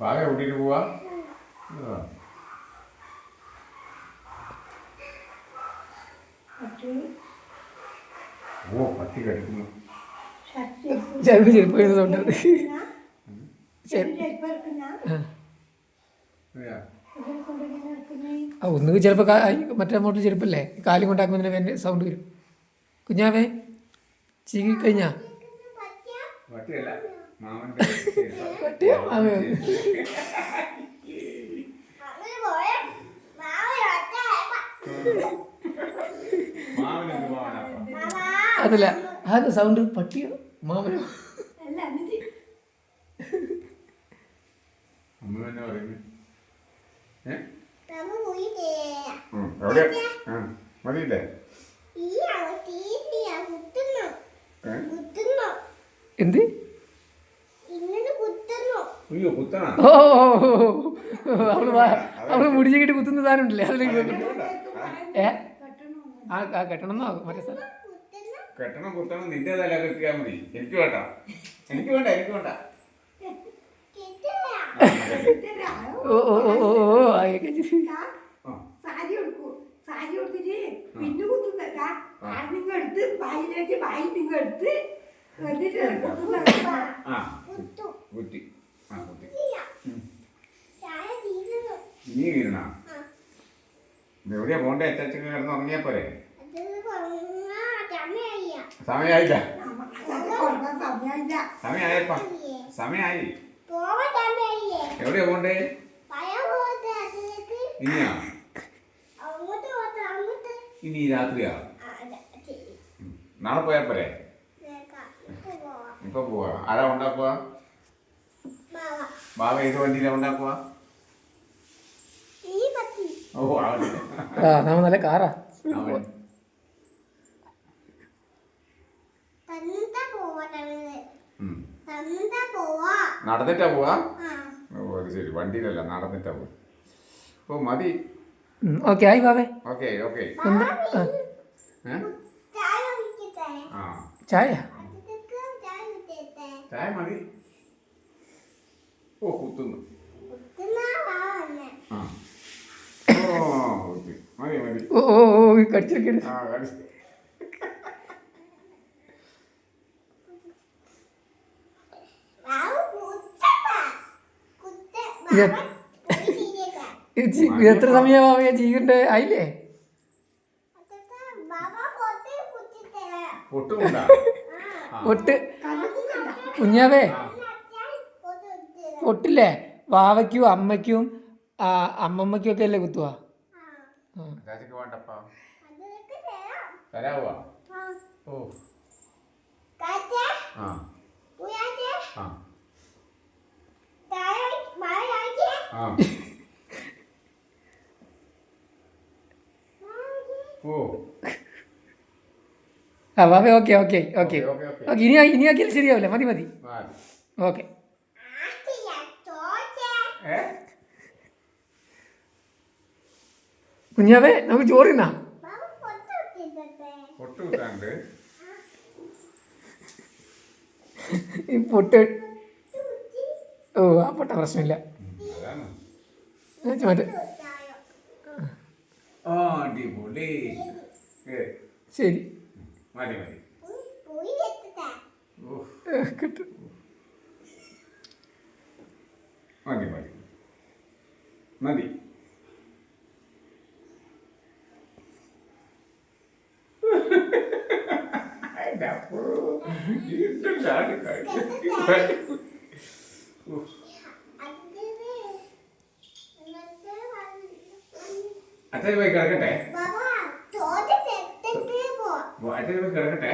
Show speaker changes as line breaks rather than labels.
വാവ കൂട്ടിട്ട് പോവാ. ഓ പട്ടി കടിക്കുന്നു.
ചെരുപ്പ് ചെരുപ്പ് എഴുതുന്നുണ്ട്. ഒന്നുകിൽ ചിലപ്പോൾ മറ്റേ മോട്ടിൽ ചെരുപ്പല്ലേ കാലും കൊണ്ടാക്കുമ്പോൾ വേറെ സൗണ്ട് വരും. കുഞ്ഞാവേ ചീകി കഴിഞ്ഞാ
പട്ടിയല്ല മാമന്റെ
പട്ടിയാ മാമയോ? അതല്ല അത് സൗണ്ട് പട്ടിയോ മാമനോ?
അമ്മ തന്നെ പറയുന്നു. മതിയില്ലേ?
എന്ത്?
അയ്യോ കുത്തണ.
ഓ അവള് മുടിച്ചിട്ട് കുത്തുന്ന സാധനം ഉണ്ടല്ലേ അതിലേക്ക് ആ കെട്ടണമെന്നോ മറ്റേ സാധനം
കെട്ടണം കുത്തണം നിന്റെ തല കെട്ടിയാൽ മതി. എനിക്ക് വേണ്ട എനിക്ക് വേണ്ട എനിക്ക് വേണ്ട.
ഓ ഓ ഓ ഓ ഓ
സാരി കൊടുക്കൂ. സാരി കൊടുത്തിട്ട് പിന്നെ കുത്തുന്നല്ല നിങ്ങൾ എടുത്ത് വായിലേക്ക് വായി നിങ്ങൾ എടുത്ത് എന്നിട്ട്
കുത്തി നീ വീരണ എവിടെയാ പോണ്ടേ? അച്ചച്ചക്ക് കിടന്ന് ഉറങ്ങിയാ പോരെ? സമയായില്ല. സമയായപ്പ സമയായി. എവിടെയാ പോണ്ടേ? ഇനിയാ ഇനി രാത്രിയാ? നാളെ പോയാ പോരെ? ഇപ്പൊ പോവാ. ആരാ ഉണ്ടാക്കുക? ബാബ ഏത് വണ്ടിയിലാ ഉണ്ടാക്കുക? ഓ
നല്ല കാറാ.
നടന്നിട്ടാ പോവാ? ഓ അത് ശരി, വണ്ടിയിലല്ല നടന്നിട്ടാ പോവാ. ഓ മതി.
ഓക്കെ ആയി ബാബേ.
Okay okay.
ചായ
ചായ മതി. ഓ കുത്തുന്നു. മതി മതി.
ഓ ഓ കടിച്ചൊക്കെ എത്ര സമയമാ ചീകണ്ടേ? ആയില്ലേ? പൊട്ട് കുഞ്ഞാവേ പൊട്ടില്ലേ വാവയ്ക്കും അമ്മയ്ക്കും അമ്മമ്മയ്ക്കും ഒക്കെ അല്ലേ കുത്തുവാ? ബാബേ ഓക്കെ ഓക്കെ ഓക്കെ ഓക്കെ. ഇനി ആക്കിയാൽ ശരിയാവില്ല. മതി മതി. ഓക്കെ. കുഞ്ഞാവേ നമുക്ക് ചോറ് തിന്നാ. ഈ പൊട്ട് ഓ ആ പൊട്ട പ്രശ്നമില്ല. ശരി കിട്ടും.
മതി മതി മതി. അച്ഛൻ പോയി കിടക്കട്ടെ. അച്ഛൻ പോയി കിടക്കട്ടെ.